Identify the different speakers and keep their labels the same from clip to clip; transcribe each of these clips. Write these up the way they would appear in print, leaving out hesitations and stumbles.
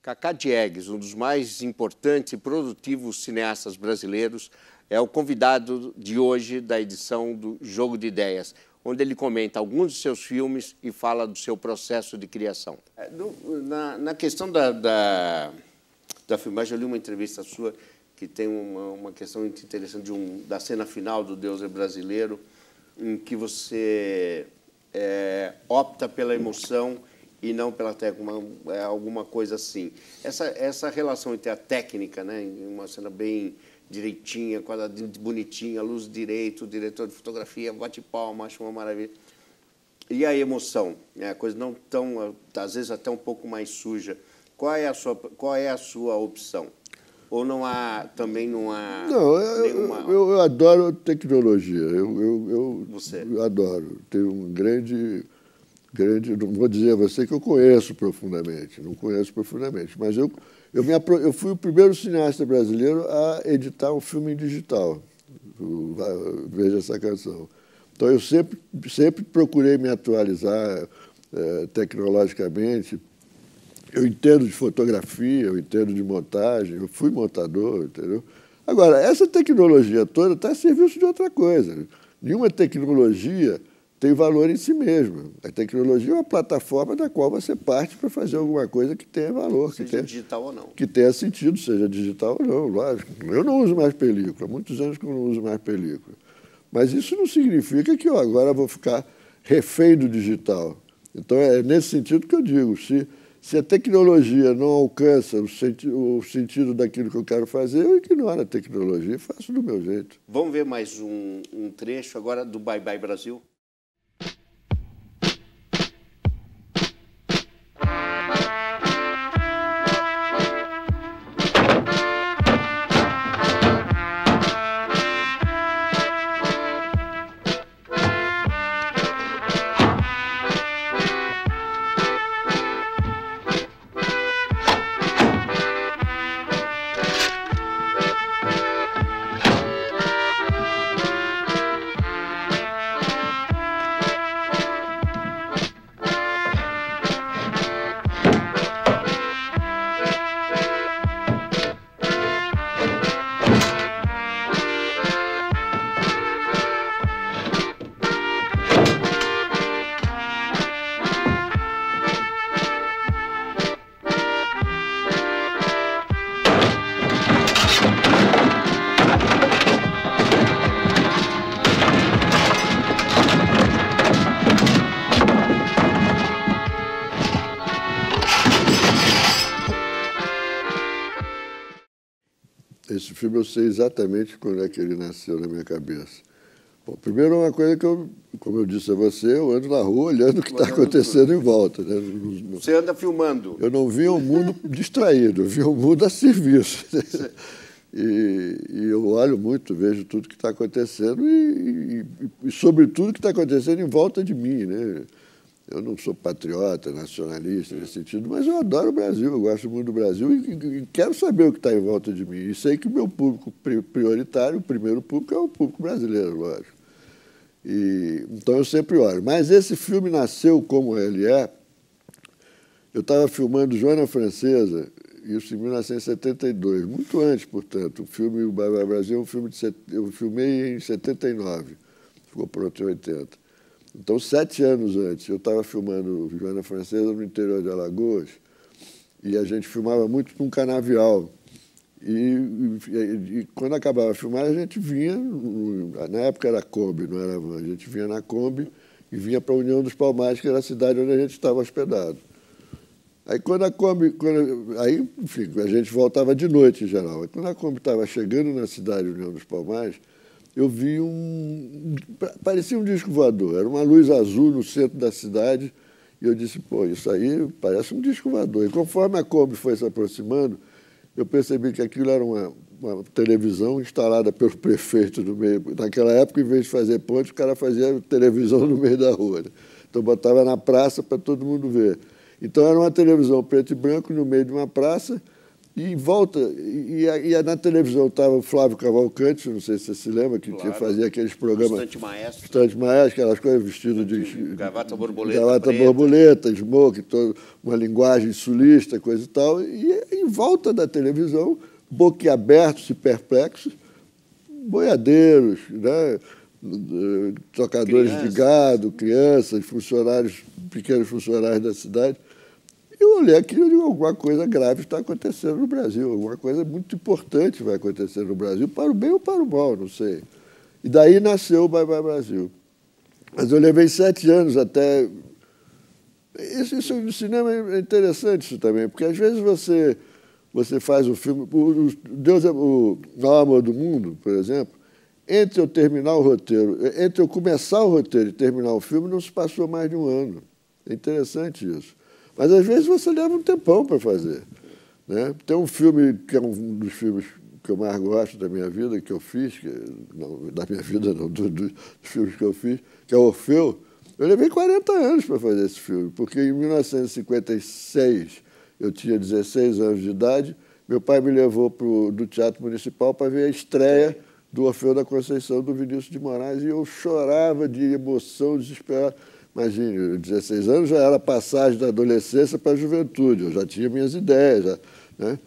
Speaker 1: Cacá Diegues, um dos mais importantes e produtivos cineastas brasileiros, é o convidado de hoje da edição do Jogo de Ideias, onde ele comenta alguns de seus filmes e fala do seu processo de criação. Na questão da filmagem, eu li uma entrevista sua que tem uma questão muito interessante da cena final do Deus é Brasileiro, em que você opta pela emoção e não pela técnica, alguma coisa assim. Essa relação entre a técnica, né, uma cena bem direitinha, quadradinho bonitinha, luz direito, o diretor de fotografia bate palma, acho uma maravilha. E a emoção, né, a coisa não tão, às vezes até um pouco mais suja. Qual é a sua opção? Ou não há, também não há nenhuma...
Speaker 2: Eu adoro tecnologia,
Speaker 1: Você?
Speaker 2: Eu adoro. Tenho um grande, não vou dizer a você que eu conheço profundamente, não conheço profundamente, mas eu fui o primeiro cineasta brasileiro a editar um filme em digital, Veja Essa Canção. Então, eu sempre procurei me atualizar tecnologicamente. Eu entendo de fotografia, eu entendo de montagem, eu fui montador, entendeu? Agora, essa tecnologia toda está a serviço de outra coisa. Nenhuma tecnologia tem valor em si mesma. A tecnologia é uma plataforma da qual você parte para fazer alguma coisa que tenha valor.
Speaker 1: Seja digital ou não.
Speaker 2: Que tenha sentido, seja digital ou não, lógico. Eu não uso mais película, há muitos anos que eu não uso mais película. Mas isso não significa que eu agora vou ficar refém do digital. Então, é nesse sentido que eu digo, se a tecnologia não alcança o sentido daquilo que eu quero fazer, eu ignoro a tecnologia e faço do meu jeito.
Speaker 1: Vamos ver mais um trecho agora do Bye Bye Brasil?
Speaker 2: Esse filme eu sei exatamente quando é que ele nasceu na minha cabeça. Bom, primeiro, uma coisa que como eu disse a você, eu ando na rua olhando o que está acontecendo em volta, né?
Speaker 1: Você anda filmando?
Speaker 2: Eu não vi um mundo distraído, eu vi um mundo a serviço. E eu olho muito, vejo tudo que está acontecendo e sobretudo, o que está acontecendo em volta de mim, né? Eu não sou patriota, nacionalista nesse sentido, mas eu adoro o Brasil, eu gosto muito do Brasil e quero saber o que está em volta de mim. E sei que o meu público prioritário, o primeiro público, é o público brasileiro, lógico. Então eu sempre olho. Mas esse filme nasceu como ele é. Eu estava filmando Joana Francesa, isso em 1972, muito antes, portanto. O filme O Bye Bye Brasil é um filme eu filmei em 79, ficou pronto em 80. Então, 7 anos antes, eu estava filmando Joana Francesa no interior de Alagoas e a gente filmava muito num canavial. E quando acabava a filmagem, a gente vinha, na época era Kombi, não era van, a gente vinha na Kombi e vinha para a União dos Palmares, que era a cidade onde a gente estava hospedado. Aí, enfim, a gente voltava de noite, em geral. Aí, quando a Kombi estava chegando na cidade União dos Palmares, eu vi parecia um disco voador, era uma luz azul no centro da cidade, e eu disse, pô, isso aí parece um disco voador. E conforme a Kombi foi se aproximando, eu percebi que aquilo era uma televisão instalada pelo prefeito no meio. Naquela época, em vez de fazer ponte, o cara fazia televisão no meio da rua, né? Então, botava na praça para todo mundo ver. Então, era uma televisão preto e branco no meio de uma praça, E em volta, na televisão estava o Flávio Cavalcante, não sei se você se lembra, que fazia aqueles programas...
Speaker 1: Estante Maestro.
Speaker 2: Estante Maestro, aquelas coisas vestidas de...
Speaker 1: Gravata borboleta.
Speaker 2: Gravata borboleta, smoke, uma linguagem sulista, coisa e tal. E em volta da televisão, boquiabertos e perplexos, boiadeiros, né? Tocadores de gado, crianças, funcionários, pequenos funcionários da cidade. Eu olhei aquilo e digo, alguma coisa grave está acontecendo no Brasil, alguma coisa muito importante vai acontecer no Brasil, para o bem ou para o mal, não sei. E daí nasceu o Bye Bye Brasil. Mas eu levei 7 anos até... Isso no cinema é interessante isso também, porque às vezes você faz um filme... Deus é o maior amor do mundo, por exemplo, entre eu terminar o roteiro, entre eu começar o roteiro e terminar o filme, não se passou mais de 1 ano. É interessante isso. Mas, às vezes, você leva um tempão para fazer, né? Tem um filme que é um dos filmes que eu mais gosto da minha vida, que eu fiz, da minha vida não, dos filmes que eu fiz, que é Orfeu. Eu levei 40 anos para fazer esse filme, porque em 1956 eu tinha 16 anos de idade, meu pai me levou do Teatro Municipal para ver a estreia do Orfeu da Conceição, do Vinícius de Moraes, e eu chorava de emoção, desesperado. Imagine, 16 anos já era a passagem da adolescência para a juventude, eu já tinha minhas ideias. Né?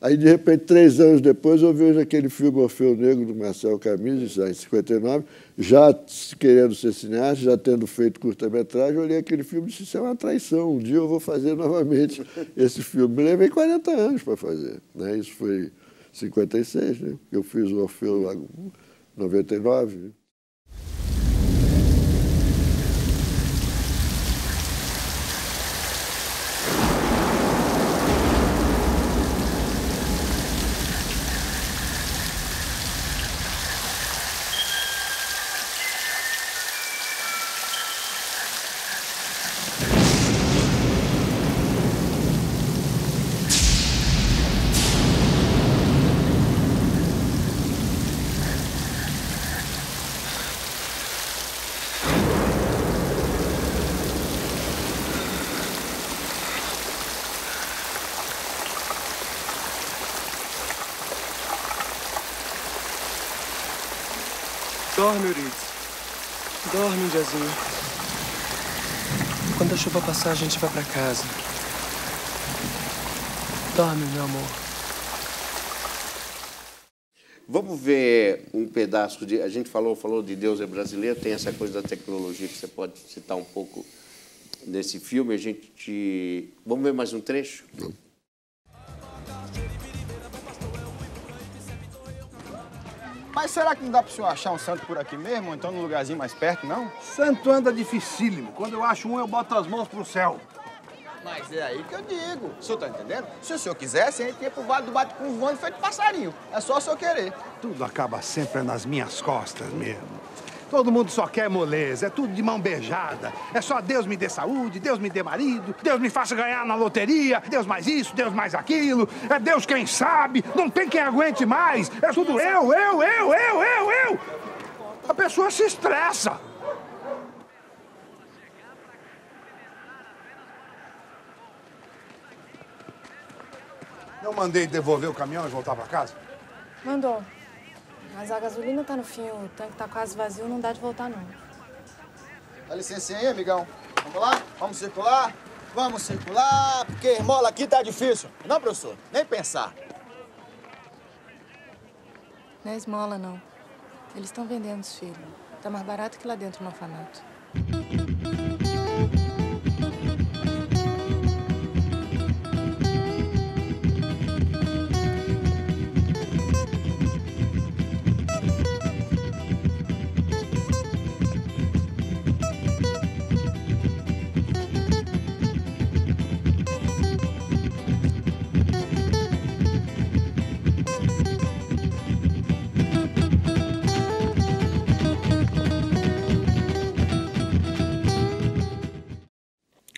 Speaker 2: Aí, de repente, 3 anos depois, eu vejo aquele filme Orfeu Negro, do Marcel Camus, já em 59, já querendo ser cineasta, já tendo feito curta-metragem, eu olhei aquele filme e disse, isso é uma traição, um dia eu vou fazer novamente esse filme. Me levei 40 anos para fazer. Né? Isso foi em 56, né? Eu fiz o Orfeu lá em 99, né?
Speaker 3: Dorme, Euridice. Dorme, Indiazinho. Quando a chuva passar, a gente vai pra casa. Dorme, meu amor.
Speaker 1: Vamos ver um pedaço de... A gente falou de Deus é Brasileiro, tem essa coisa da tecnologia que você pode citar um pouco nesse filme. Vamos ver mais um trecho?
Speaker 4: Mas será que não dá pro senhor achar um santo por aqui mesmo, ou então num lugarzinho mais perto, não?
Speaker 5: Santo anda dificílimo. Quando eu acho um, eu boto as mãos pro céu.
Speaker 4: Mas é aí que eu digo. O senhor tá entendendo? Se o senhor quisesse, a gente ia pro Vale do Bate-com voando feito passarinho. É só o senhor querer.
Speaker 5: Tudo acaba sempre nas minhas costas mesmo. Todo mundo só quer moleza, é tudo de mão beijada. É só Deus me dê saúde, Deus me dê marido, Deus me faça ganhar na loteria, Deus mais isso, Deus mais aquilo. É Deus quem sabe, não tem quem aguente mais. É tudo eu. A pessoa se estressa. Eu mandei devolver o caminhão e voltar pra casa?
Speaker 6: Mandou. Mas a gasolina tá no fim, o tanque tá quase vazio, não dá de voltar, não.
Speaker 4: Dá licença aí, amigão. Vamos lá? Vamos circular? Vamos circular, porque esmola aqui tá difícil. Não, professor? Nem pensar.
Speaker 6: Não é esmola, não. Eles estão vendendo os filhos. Tá mais barato que lá dentro no orfanato.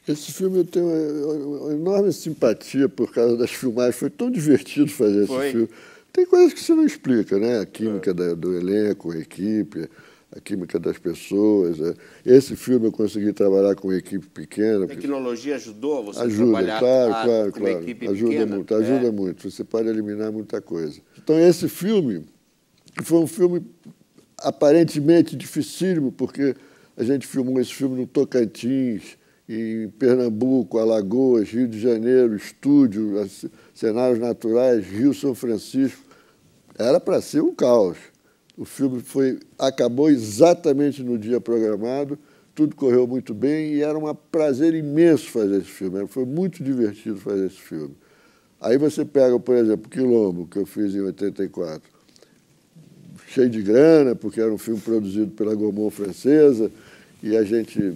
Speaker 2: Esse filme eu tenho uma enorme simpatia por causa das filmagens. Foi tão divertido fazer esse filme. Tem coisas que você não explica, né? A química do elenco, a equipe, a química das pessoas. Esse filme eu consegui trabalhar com uma equipe pequena.
Speaker 1: A tecnologia ajudou você a
Speaker 2: trabalhar com uma equipe
Speaker 1: pequena?
Speaker 2: Ajuda muito. Você pode eliminar muita coisa. Então, esse filme foi um filme aparentemente dificílimo, porque a gente filmou esse filme no Tocantins, em Pernambuco, Alagoas, Rio de Janeiro, estúdio, cenários naturais, Rio, São Francisco. Era para ser um caos. O filme acabou exatamente no dia programado, tudo correu muito bem e era um prazer imenso fazer esse filme. Foi muito divertido fazer esse filme. Aí você pega, por exemplo, Quilombo, que eu fiz em 84, cheio de grana, porque era um filme produzido pela Gaumont francesa, e a gente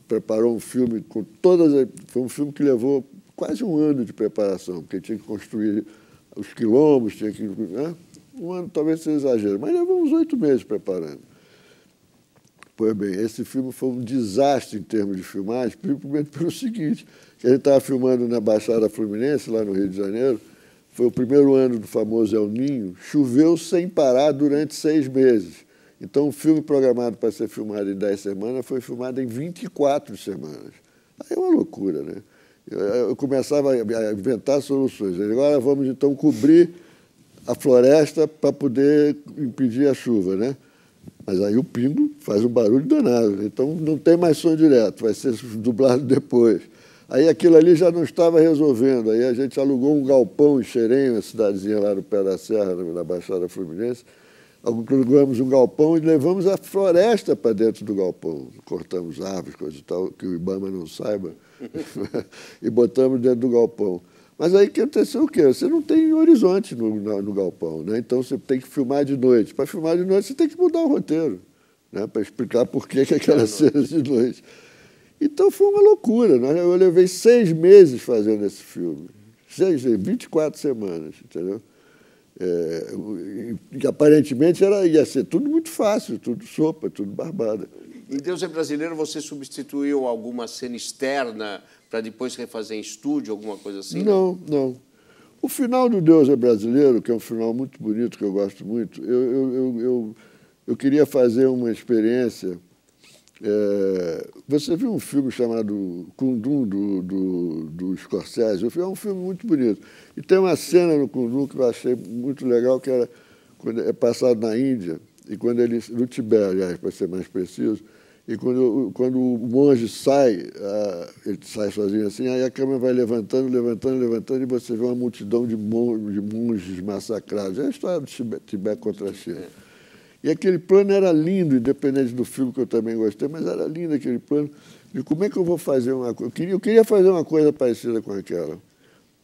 Speaker 2: preparou um filme com todas... Foi um filme que levou quase um ano de preparação, porque tinha que construir os quilombos, tinha que... Né? Um ano talvez seja exagero, mas levou uns 8 meses preparando. Pois bem, esse filme foi um desastre em termos de filmagem, principalmente pelo seguinte, que a gente estava filmando na Baixada Fluminense, lá no Rio de Janeiro, foi o primeiro ano do famoso El Niño, choveu sem parar durante 6 meses. Então, o filme programado para ser filmado em 10 semanas foi filmado em 24 semanas. Aí é uma loucura, né? Eu começava a inventar soluções. Agora vamos, então, cobrir a floresta para poder impedir a chuva, né? Mas aí o pingo faz um barulho danado, então não tem mais som direto, vai ser dublado depois. Aí aquilo ali já não estava resolvendo, aí a gente alugou um galpão em Xerém, uma cidadezinha lá no pé da serra, na Baixada Fluminense, alugamos um galpão e levamos a floresta para dentro do galpão. Cortamos árvores, coisa e tal, que o Ibama não saiba, e botamos dentro do galpão. Mas aí que aconteceu o quê? Você não tem horizonte no galpão, né? Então você tem que filmar de noite. Para filmar de noite, você tem que mudar o roteiro, né? Para explicar por que aquelas cenas de noite. Então foi uma loucura, né? Eu levei 6 meses fazendo esse filme. 24 semanas, entendeu? E aparentemente ia ser tudo muito fácil, tudo sopa, tudo barbada.
Speaker 1: Em Deus é Brasileiro, você substituiu alguma cena externa para depois refazer em estúdio, alguma coisa assim?
Speaker 2: Não, não. O final do Deus é Brasileiro, que é um final muito bonito, que eu gosto muito, eu queria fazer uma experiência. Você viu um filme chamado Kundum, do Scorsese? É um filme muito bonito. E tem uma cena no Kundum que eu achei muito legal, que era quando é passado na Índia, e quando no Tibete, aliás, para ser mais preciso, e quando o monge sai, ele sai sozinho assim, aí a câmera vai levantando, e você vê uma multidão de monges massacrados. É a história do Tibete contra a China. E aquele plano era lindo, independente do filme, que eu também gostei, mas era lindo aquele plano. E como é que eu vou fazer uma coisa? Eu queria fazer uma coisa parecida com aquela,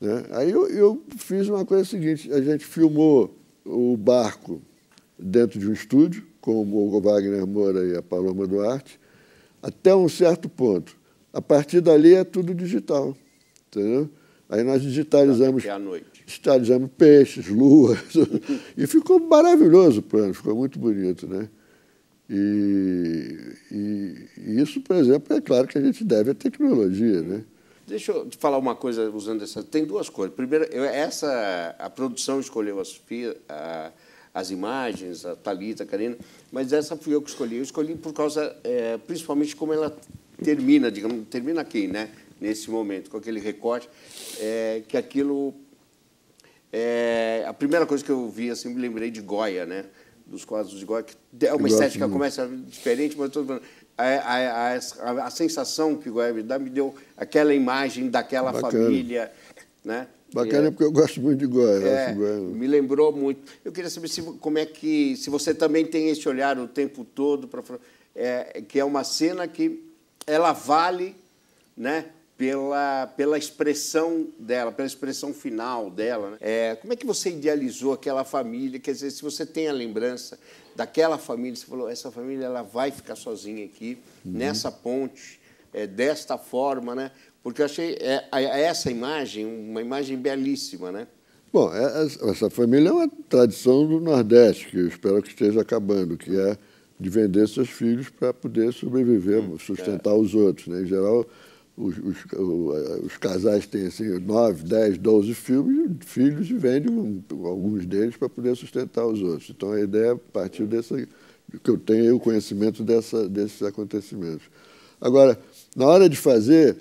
Speaker 2: né? Aí eu fiz uma coisa seguinte, a gente filmou o barco dentro de um estúdio, com o Wagner Moura e a Paloma Duarte, até um certo ponto. A partir dali é tudo digital, entendeu? Aí nós digitalizamos peixes, luas, e ficou maravilhoso o plano, ficou muito bonito, né? E isso, por exemplo, é claro que a gente deve à tecnologia, né?
Speaker 1: Deixa eu te falar uma coisa usando essa... Tem 2 coisas. Primeiro, a produção escolheu as imagens, a Thalita, a Karina, mas essa fui eu que escolhi. Eu escolhi por causa, principalmente, como ela termina, digamos, termina aqui, né? Nesse momento, com aquele recorte, que aquilo... a primeira coisa que eu vi, assim, me lembrei de Goya, né? Dos quadros de Goya, que é uma estética que começa diferente, mas estou falando... A sensação que o Goya me deu aquela imagem daquela família, né?
Speaker 2: Bacana, porque eu gosto muito de Goya.
Speaker 1: Me lembrou muito. Eu queria saber se você também tem esse olhar o tempo todo, que é uma cena que ela vale, né, pela expressão dela, pela expressão final dela, né? Como é que você idealizou aquela família? Quer dizer, se você tem a lembrança daquela família, você falou, essa família ela vai ficar sozinha aqui, nessa ponte, desta forma, né? Porque eu achei essa imagem uma imagem belíssima, né?
Speaker 2: Bom, essa família é uma tradição do Nordeste, que eu espero que esteja acabando, que é de vender seus filhos para poder sobreviver, sustentar os outros, né? Em geral, os casais têm assim, 9, 10, 12 filhos e vendem alguns deles para poder sustentar os outros. Então, a ideia partiu que eu tenha o conhecimento desses acontecimentos. Agora, na hora de fazer,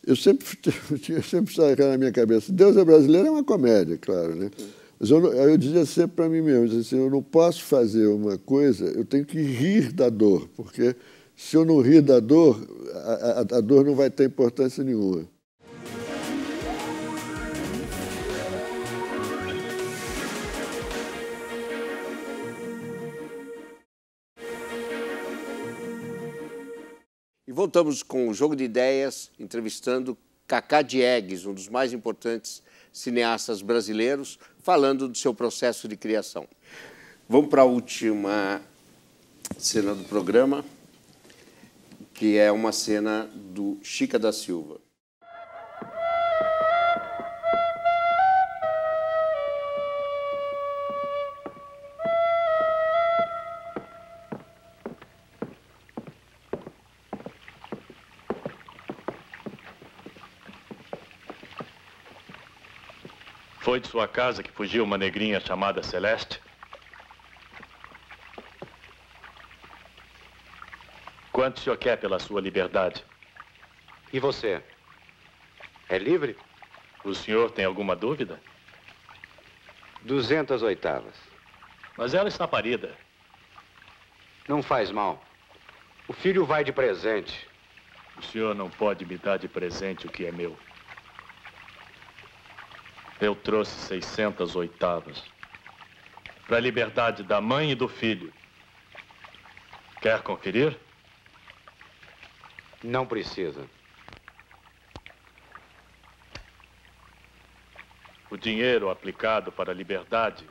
Speaker 2: eu sempre estava na minha cabeça, Deus é Brasileiro é uma comédia, claro, né? Mas eu dizia sempre para mim mesmo, assim, eu não posso fazer uma coisa, eu tenho que rir da dor, porque se eu não rir da dor, a dor não vai ter importância nenhuma.
Speaker 1: E voltamos com o Jogo de Ideias, entrevistando Cacá Diegues, um dos mais importantes cineastas brasileiros, falando do seu processo de criação. Vamos para a última cena do programa, que é uma cena do Chica da Silva.
Speaker 7: Foi de sua casa que fugiu uma negrinha chamada Celeste? Quanto o senhor quer pela sua liberdade?
Speaker 8: E você? É livre?
Speaker 7: O senhor tem alguma dúvida?
Speaker 8: 200 oitavas.
Speaker 7: Mas ela está parida.
Speaker 8: Não faz mal. O filho vai de presente.
Speaker 7: O senhor não pode me dar de presente o que é meu. Eu trouxe 600 oitavas para a liberdade da mãe e do filho. Quer conferir?
Speaker 8: Não precisa.
Speaker 7: O dinheiro aplicado para a liberdade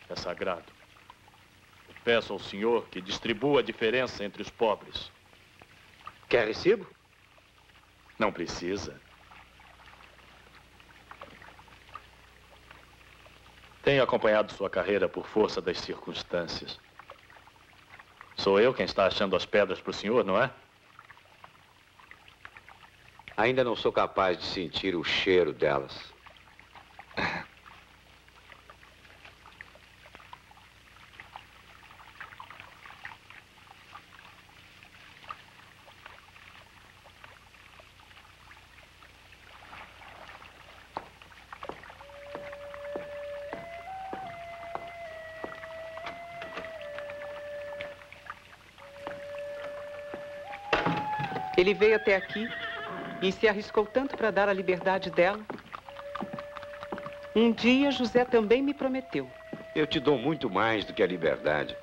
Speaker 7: é sagrado. Peço ao senhor que distribua a diferença entre os pobres.
Speaker 8: Quer recibo?
Speaker 7: Não precisa. Tenho acompanhado sua carreira por força das circunstâncias. Sou eu quem está achando as pedras para o senhor, não é?
Speaker 8: Ainda não sou capaz de sentir o cheiro delas.
Speaker 9: Ele veio até aqui e se arriscou tanto para dar a liberdade dela. Um dia, José também me prometeu.
Speaker 8: Eu te dou muito mais do que a liberdade.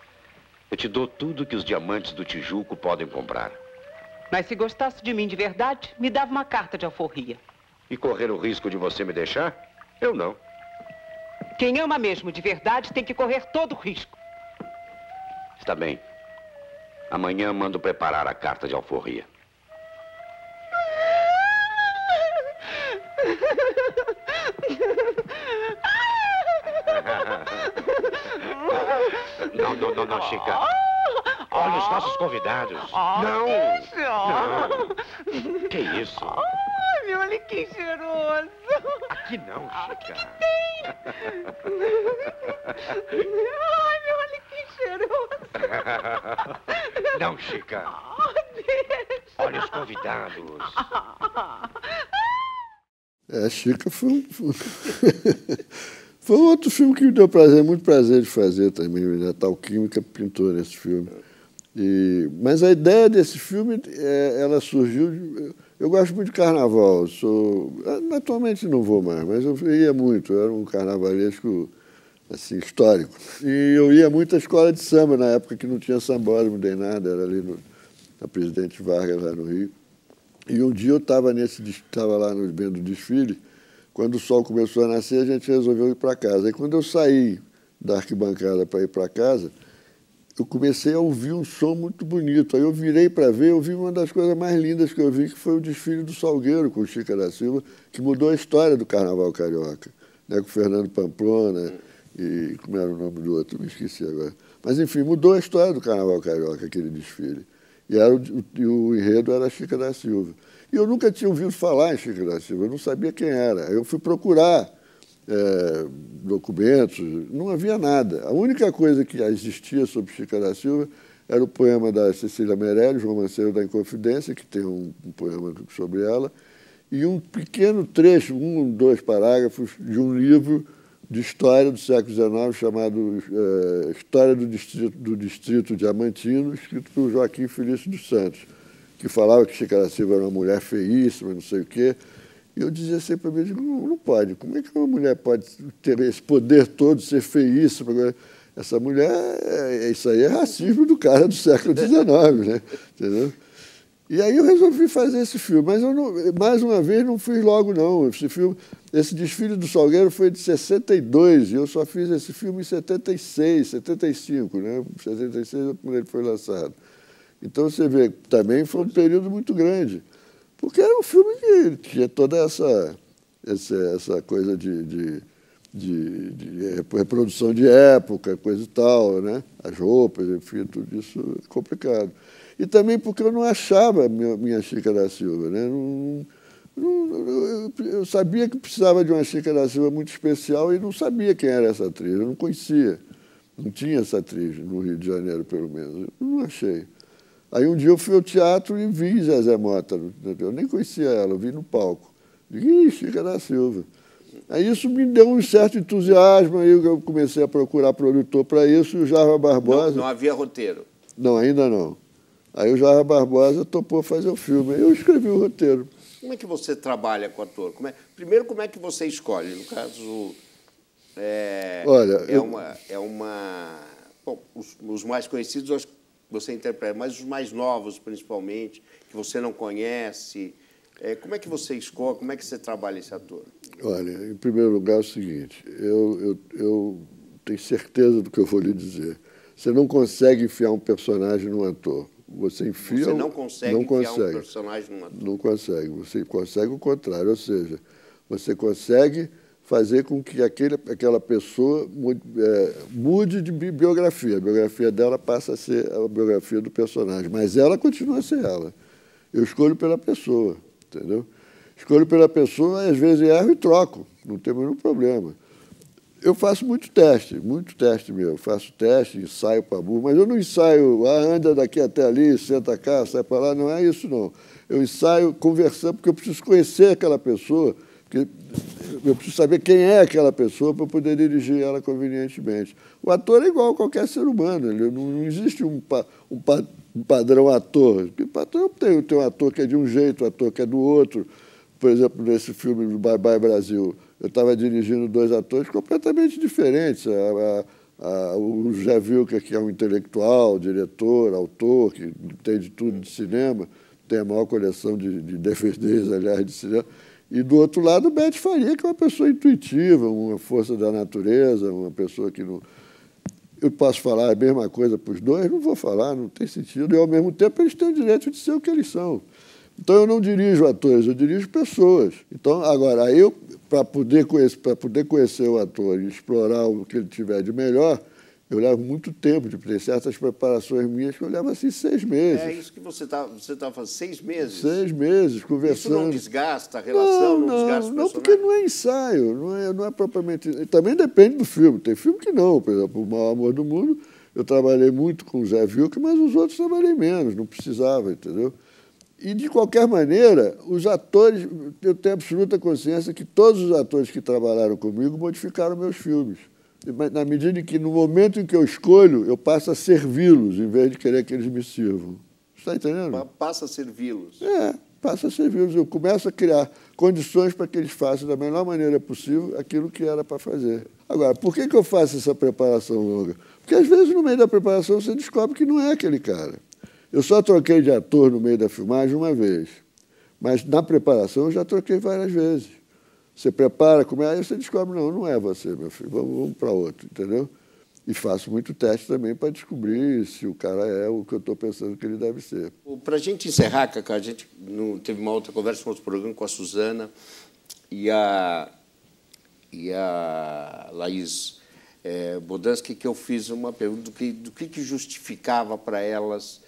Speaker 8: Eu te dou tudo que os diamantes do Tijuco podem comprar.
Speaker 9: Mas se gostasse de mim de verdade, me dava uma carta de alforria.
Speaker 8: E correr o risco de você me deixar? Eu não.
Speaker 9: Quem ama mesmo de verdade tem que correr todo o risco.
Speaker 8: Está bem. Amanhã mando preparar a carta de alforria. Não, Chica. Olha os nossos convidados. Não! Não! Que isso?
Speaker 9: Ai, meu alecrim cheiroso.
Speaker 8: Aqui não, Chica.
Speaker 9: Ai, meu alecrim cheiroso.
Speaker 8: Não, Chica. Olha os convidados.
Speaker 2: Chica foi foi um outro filme que me deu prazer, muito prazer de fazer também. O Natal Química pintou nesse filme. Mas a ideia desse filme, ela surgiu... Eu gosto muito de carnaval. Atualmente não vou mais, mas eu ia muito. Eu era um carnavalesco assim, histórico. E eu ia muito à escola de samba, na época que não tinha sambódromo nem nada, era ali na Presidente Vargas, lá no Rio. E um dia eu estava lá vendo o desfile. Quando o sol começou a nascer, a gente resolveu ir para casa. E quando eu saí da arquibancada para ir para casa, eu comecei a ouvir um som muito bonito. Aí eu virei para ver, eu vi uma das coisas mais lindas que eu vi, que foi o desfile do Salgueiro com o Chica da Silva, que mudou a história do Carnaval Carioca, né, com o Fernando Pamplona e como era o nome do outro, me esqueci agora. Mas, enfim, mudou a história do Carnaval Carioca, aquele desfile. E o enredo era a Chica da Silva. E eu nunca tinha ouvido falar em Chica da Silva, eu não sabia quem era. Eu fui procurar documentos, não havia nada. A única coisa que existia sobre Chica da Silva era o poema da Cecília Meirelles, Romanceiro da Inconfidência, que tem um poema sobre ela, e um pequeno trecho, 1 ou 2 parágrafos, de um livro de história do século XIX chamado História do Distrito Diamantino, escrito por Joaquim Felício dos Santos, que falava que Chica da Silva era uma mulher feíssima, não sei o quê. E eu dizia sempre para mim, não pode. Como é que uma mulher pode ter esse poder todo, ser feíssima? Essa mulher, isso aí é racismo do cara do século XIX, né? Entendeu? E aí eu resolvi fazer esse filme, mas eu não, mais uma vez não fiz logo, não. Esse Desfile do Salgueiro foi de 62 e eu só fiz esse filme em 76, 75, né? 76 é quando ele foi lançado. Então, você vê, também foi um período muito grande, porque era um filme que tinha toda essa coisa de reprodução de época, coisa e tal, né? As roupas, enfim, tudo isso é complicado. E também porque eu não achava minha Chica da Silva, né? Eu sabia que precisava de uma Chica da Silva muito especial e não sabia quem era essa atriz, eu não conhecia. Não tinha essa atriz no Rio de Janeiro, pelo menos. Eu não achei. Aí um dia eu fui ao teatro e vi Zezé Mota. Eu nem conhecia ela, eu vi no palco. Ih, Chica da Silva. Aí isso me deu um certo entusiasmo, aí eu comecei a procurar produtor para isso, e o Jarva Barbosa...
Speaker 1: Não havia roteiro?
Speaker 2: Não, ainda não. Aí o Jarva Barbosa topou fazer o filme. Aí eu escrevi o roteiro.
Speaker 1: Como é que você trabalha com o ator? Primeiro, como é que você escolhe? No caso,
Speaker 2: olha,
Speaker 1: bom, os mais conhecidos, acho que você interpreta, mas os mais novos, principalmente, que você não conhece, como é que você escolhe, como é que você trabalha esse ator?
Speaker 2: Olha, em primeiro lugar é o seguinte, eu tenho certeza do que eu vou lhe dizer. Você não consegue enfiar um personagem num ator. Você enfia...
Speaker 1: Você não consegue enfiar um personagem num ator.
Speaker 2: Não consegue. Você consegue o contrário, ou seja, você consegue fazer com que aquela pessoa mude de biografia. A biografia dela passa a ser a biografia do personagem, mas ela continua a ser ela. Eu escolho pela pessoa, entendeu? Escolho pela pessoa, às vezes erro e troco, não tem nenhum problema. Eu faço muito teste mesmo. Faço teste, ensaio para burro, mas eu não ensaio, anda daqui até ali, senta cá, sai para lá, não é isso, não. Eu ensaio conversando, porque eu preciso conhecer aquela pessoa, porque eu preciso saber quem é aquela pessoa para poder dirigir ela convenientemente. O ator é igual a qualquer ser humano, não existe um padrão ator. Tem um ator que é de um jeito, um ator que é do outro. Por exemplo, nesse filme do Bye Bye Brasil, eu estava dirigindo 2 atores completamente diferentes. O Zé Vilker, que é um intelectual, diretor, autor, que entende tudo de cinema, tem a maior coleção de DVDs, aliás, de cinema. E, do outro lado, o Bete Faria, que é uma pessoa intuitiva, uma força da natureza, uma pessoa que não... Eu posso falar a mesma coisa para os dois? Não vou falar, não tem sentido. E, ao mesmo tempo, eles têm o direito de ser o que eles são. Então, eu não dirijo atores, eu dirijo pessoas. Então, agora, para poder conhecer o ator e explorar o que ele tiver de melhor, eu levo muito tempo. Tem certas preparações minhas que eu levo, assim, 6 meses.
Speaker 1: É isso que você tá fazendo, 6 meses?
Speaker 2: 6 meses, conversando.
Speaker 1: Isso não desgasta a relação, não desgasta o personagem?
Speaker 2: Não, porque não é ensaio, não é propriamente... Também depende do filme. Tem filme que não. Por exemplo, O Maior Amor do Mundo, eu trabalhei muito com o Zé Vilker, mas os outros trabalhei menos, não precisava, entendeu? E, de qualquer maneira, os atores, eu tenho absoluta consciência que todos os atores que trabalharam comigo modificaram meus filmes. Na medida em que, no momento em que eu escolho, eu passo a servi-los, em vez de querer que eles me sirvam. Está entendendo?
Speaker 1: Passa a servi-los.
Speaker 2: Passa a servi-los. Eu começo a criar condições para que eles façam da melhor maneira possível aquilo que era para fazer. Agora, por que eu faço essa preparação longa? Porque, às vezes, no meio da preparação, você descobre que não é aquele cara. Eu só troquei de ator no meio da filmagem uma vez, mas na preparação eu já troquei várias vezes. Você prepara, aí você descobre, não é você, meu filho, vamos para outro, entendeu? E faço muito teste também para descobrir se o cara é o que eu estou pensando que ele deve ser.
Speaker 1: Para a gente encerrar, Cacá, a gente teve uma outra conversa no outro programa com a Suzana e a Laís Bodansky, que eu fiz uma pergunta do que justificava para elas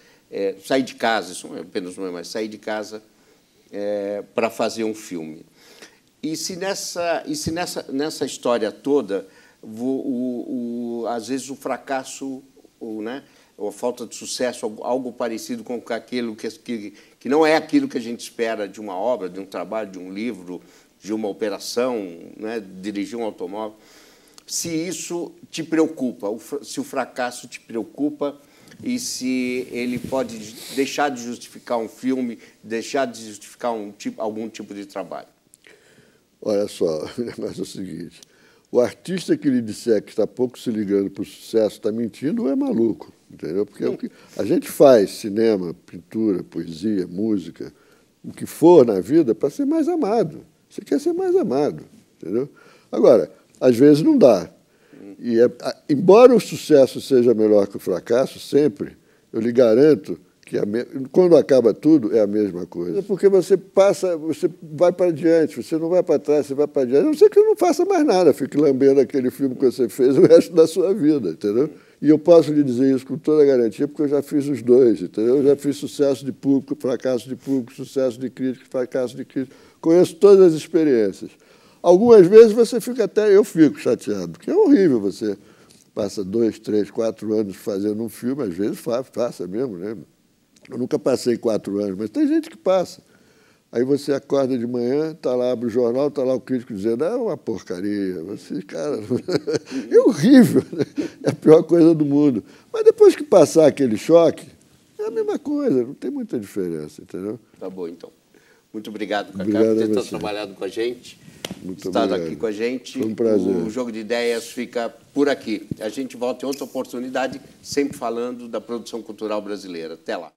Speaker 1: sair de casa, isso apenas não é mais, sair de casa para fazer um filme. E se nessa história toda, às vezes o fracasso, ou a falta de sucesso, algo parecido com aquilo que não é aquilo que a gente espera de uma obra, de um trabalho, de um livro, de uma operação, né, dirigir um automóvel. Se isso te preocupa, se o fracasso te preocupa e se ele pode deixar de justificar um filme, deixar de justificar algum tipo de trabalho.
Speaker 2: Olha só, o negócio é o seguinte, o artista que lhe disser que está pouco se ligando para o sucesso está mentindo ou é maluco, entendeu? Porque o que a gente faz, cinema, pintura, poesia, música, o que for na vida para ser mais amado. Você quer ser mais amado, entendeu? Agora, às vezes não dá. E embora o sucesso seja melhor que o fracasso, sempre, eu lhe garanto que quando acaba tudo é a mesma coisa. Porque você vai para adiante, você não vai para trás, você vai para adiante. A não ser que não faça mais nada, fique lambendo aquele filme que você fez o resto da sua vida, entendeu? E eu posso lhe dizer isso com toda a garantia, porque eu já fiz os dois, entendeu? Eu já fiz sucesso de público, fracasso de público, sucesso de crítica, fracasso de crítica. Conheço todas as experiências. Algumas vezes você fica eu fico chateado, porque é horrível, você passa 2, 3, 4 anos fazendo um filme, às vezes faça mesmo, né? Eu nunca passei 4 anos, mas tem gente que passa. Aí você acorda de manhã, está lá, abre o jornal, está lá o crítico dizendo, é uma porcaria, você, cara, é horrível, né? É a pior coisa do mundo. Mas depois que passar aquele choque, é a mesma coisa, não tem muita diferença, entendeu?
Speaker 1: Tá bom, então. Muito obrigado, Cacá, por ter estado trabalhado com a gente, estado aqui com a gente.
Speaker 2: Foi um prazer.
Speaker 1: O Jogo de Ideias fica por aqui. A gente volta em outra oportunidade, sempre falando da produção cultural brasileira. Até lá.